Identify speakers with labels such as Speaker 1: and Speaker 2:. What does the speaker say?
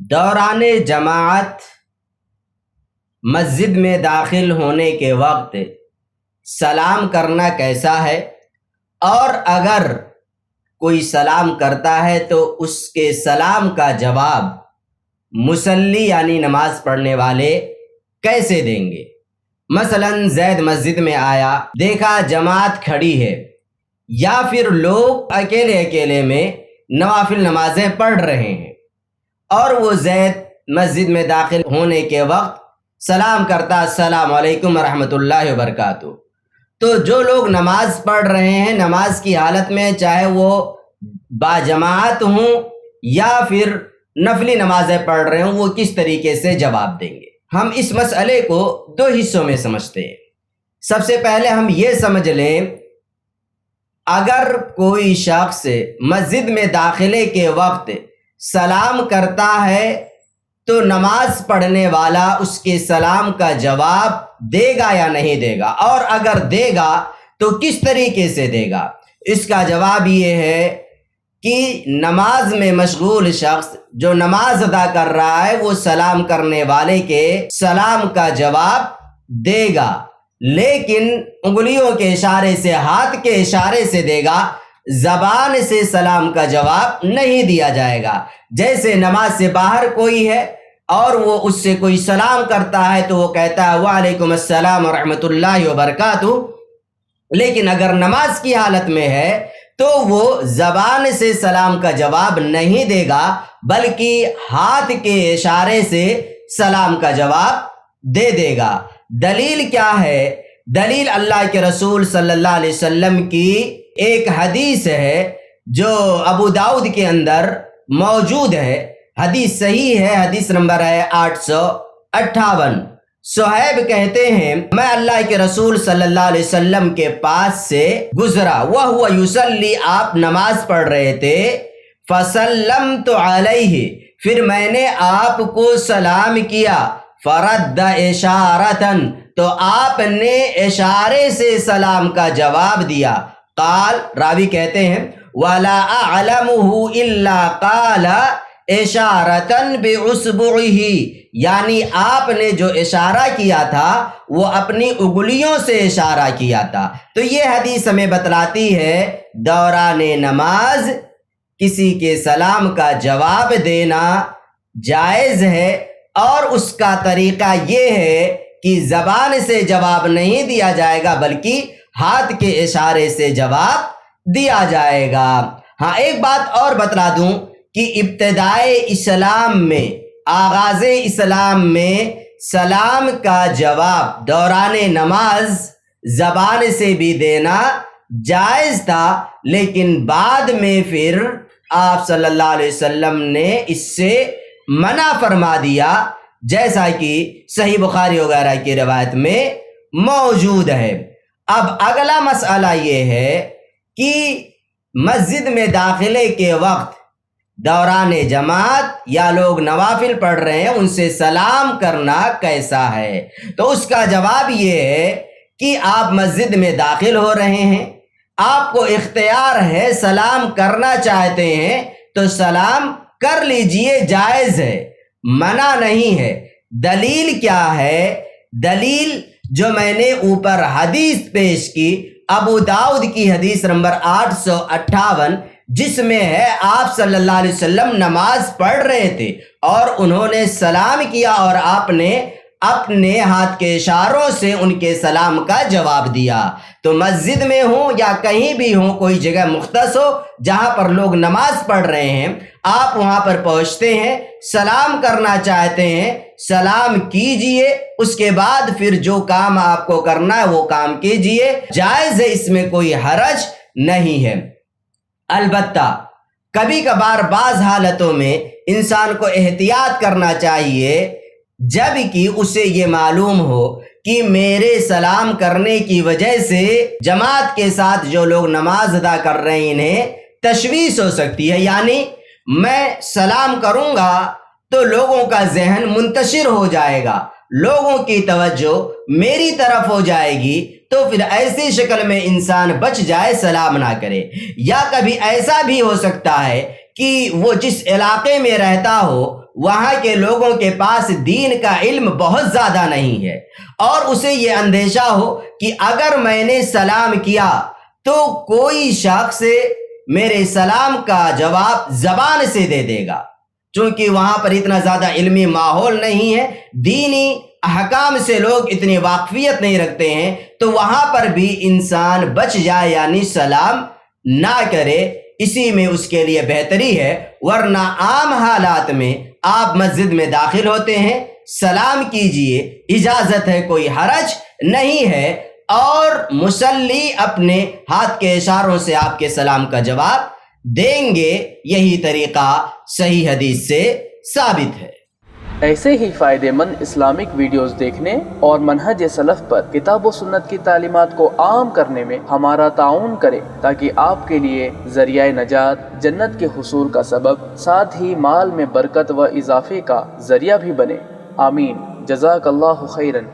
Speaker 1: دوران جماعت مسجد میں داخل ہونے کے وقت سلام کرنا کیسا ہے، اور اگر کوئی سلام کرتا ہے تو اس کے سلام کا جواب مصلی یعنی نماز پڑھنے والے کیسے دیں گے؟ مثلا زید مسجد میں آیا، دیکھا جماعت کھڑی ہے یا پھر لوگ اکیلے میں نوافل نمازیں پڑھ رہے ہیں، اور وہ زید مسجد میں داخل ہونے کے وقت سلام کرتا السلام علیکم ورحمۃ اللہ وبرکاتہ، تو جو لوگ نماز پڑھ رہے ہیں نماز کی حالت میں، چاہے وہ باجماعت ہوں یا پھر نفلی نمازیں پڑھ رہے ہوں، وہ کس طریقے سے جواب دیں گے؟ ہم اس مسئلے کو دو حصوں میں سمجھتے ہیں۔ سب سے پہلے ہم یہ سمجھ لیں، اگر کوئی شخص مسجد میں داخلے کے وقت سلام کرتا ہے تو نماز پڑھنے والا اس کے سلام کا جواب دے گا یا نہیں دے گا، اور اگر دے گا تو کس طریقے سے دے گا؟ اس کا جواب یہ ہے کہ نماز میں مشغول شخص جو نماز ادا کر رہا ہے وہ سلام کرنے والے کے سلام کا جواب دے گا، لیکن انگلیوں کے اشارے سے، ہاتھ کے اشارے سے دے گا، زبان سے سلام کا جواب نہیں دیا جائے گا۔ جیسے نماز سے باہر کوئی ہے اور وہ اس سے کوئی سلام کرتا ہے تو وہ کہتا ہے وعلیکم السلام ورحمۃ اللہ وبرکاتہ، لیکن اگر نماز کی حالت میں ہے تو وہ زبان سے سلام کا جواب نہیں دے گا، بلکہ ہاتھ کے اشارے سے سلام کا جواب دے گا۔ دلیل کیا ہے؟ دلیل اللہ کے رسول صلی اللہ علیہ وسلم کی ایک حدیث ہے جو ابو داؤد کے اندر موجود ہے، حدیث صحیح ہے، حدیث نمبر ہے 858۔ صہیب کہتے ہیں میں اللہ کے رسول صلی اللہ علیہ وسلم کے پاس سے گزرا، وہو یصلی، آپ نماز پڑھ رہے تھے، فسلمت علیہ، پھر میں نے آپ کو سلام کیا، فرد اشارتن، تو آپ نے اشارے سے سلام کا جواب دیا، قال، راوی کہتے ہیں ولا اعلمه الا قال اشارتن باصبعه، یعنی آپ نے جو اشارہ کیا تھا وہ اپنی انگلیوں سے اشارہ کیا تھا۔ تو یہ حدیث ہمیں بتلاتی ہے دوران نماز کسی کے سلام کا جواب دینا جائز ہے، اور اس کا طریقہ یہ ہے کہ زبان سے جواب نہیں دیا جائے گا بلکہ ہاتھ کے اشارے سے جواب دیا جائے گا۔ ہاں، ایک بات اور بتلا دوں کہ ابتدائے اسلام میں، آغاز اسلام میں سلام کا جواب دوران نماز زبان سے بھی دینا جائز تھا، لیکن بعد میں پھر آپ صلی اللہ علیہ وسلم نے اس سے منع فرما دیا، جیسا کہ صحیح بخاری وغیرہ کی روایت میں موجود ہے۔ اب اگلا مسئلہ یہ ہے کہ مسجد میں داخلے کے وقت دوران جماعت یا لوگ نوافل پڑھ رہے ہیں ان سے سلام کرنا کیسا ہے؟ تو اس کا جواب یہ ہے کہ آپ مسجد میں داخل ہو رہے ہیں، آپ کو اختیار ہے، سلام کرنا چاہتے ہیں تو سلام کر لیجئے، جائز ہے، منع نہیں ہے۔ دلیل کیا ہے؟ دلیل جو میں نے اوپر حدیث پیش کی، ابو داؤد کی حدیث نمبر 858، جس میں ہے آپ صلی اللہ علیہ وسلم نماز پڑھ رہے تھے اور انہوں نے سلام کیا اور آپ نے اپنے ہاتھ کے اشاروں سے ان کے سلام کا جواب دیا۔ تو مسجد میں ہوں یا کہیں بھی ہوں، کوئی جگہ مختص ہو جہاں پر لوگ نماز پڑھ رہے ہیں، آپ وہاں پر پہنچتے ہیں، سلام کرنا چاہتے ہیں، سلام کیجئے، اس کے بعد پھر جو کام آپ کو کرنا ہے وہ کام کیجئے، جائز ہے، اس میں کوئی حرج نہیں ہے۔ البتہ کبھی کبھار بعض حالتوں میں انسان کو احتیاط کرنا چاہیے، جب کہ اسے یہ معلوم ہو کہ میرے سلام کرنے کی وجہ سے جماعت کے ساتھ جو لوگ نماز ادا کر رہے ہیں انہیں تشویش ہو سکتی ہے، یعنی میں سلام کروں گا تو لوگوں کا ذہن منتشر ہو جائے گا، لوگوں کی توجہ میری طرف ہو جائے گی، تو پھر ایسی شکل میں انسان بچ جائے، سلام نہ کرے۔ یا کبھی ایسا بھی ہو سکتا ہے کہ وہ جس علاقے میں رہتا ہو وہاں کے لوگوں کے پاس دین کا علم بہت زیادہ نہیں ہے، اور اسے یہ اندیشہ ہو کہ اگر میں نے سلام کیا تو کوئی شخص میرے سلام کا جواب زبان سے دے دے گا، چونکہ وہاں پر اتنا زیادہ علمی ماحول نہیں ہے، دینی احکام سے لوگ اتنی واقفیت نہیں رکھتے ہیں، تو وہاں پر بھی انسان بچ جائے، یعنی سلام نہ کرے، اسی میں اس کے لیے بہتری ہے۔ ورنہ عام حالات میں آپ مسجد میں داخل ہوتے ہیں، سلام کیجئے، اجازت ہے، کوئی حرج نہیں ہے، اور مصلی اپنے ہاتھ کے اشاروں سے آپ کے سلام کا جواب دیں گے۔ یہی طریقہ صحیح حدیث سے ثابت ہے۔
Speaker 2: ایسے ہی فائدہ مند اسلامک ویڈیوز دیکھنے اور منہج سلف پر کتاب و سنت کی تعلیمات کو عام کرنے میں ہمارا تعاون کریں، تاکہ آپ کے لیے ذریعہ نجات، جنت کے حصول کا سبب، ساتھ ہی مال میں برکت و اضافے کا ذریعہ بھی بنے۔ آمین۔ جزاک اللہ خیراً۔